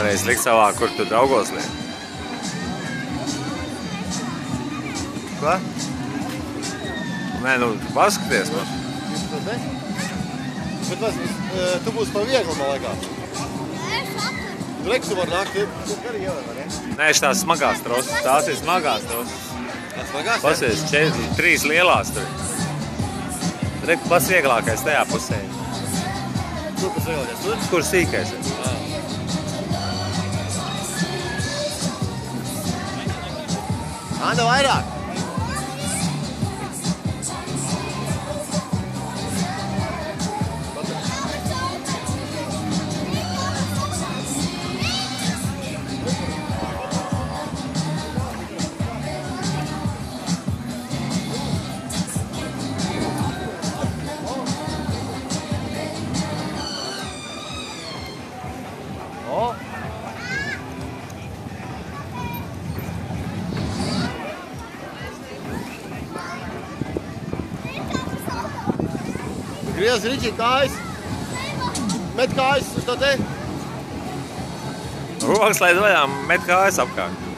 nākamreiz likt savā, kur tu draugos liek. Ko? Nē, nu, paskaties man. Bet tu būsi pa viegli, man liekas. Tu reik, tu var nākt, tu arī ievēr, vai ne? Nē, tās smagās trosas. Tās ir smagās trosas. Tās smagās? Pasies, 3 lielās tur. Reik, pats vieglākais tajā pusē. Kur pats vieglākais? Tur? Kur sīkais ir? Anda vairāk! Griez riķi kājas. Met kājas uz to te. Rokas, lai vaļā met kājas apkārt.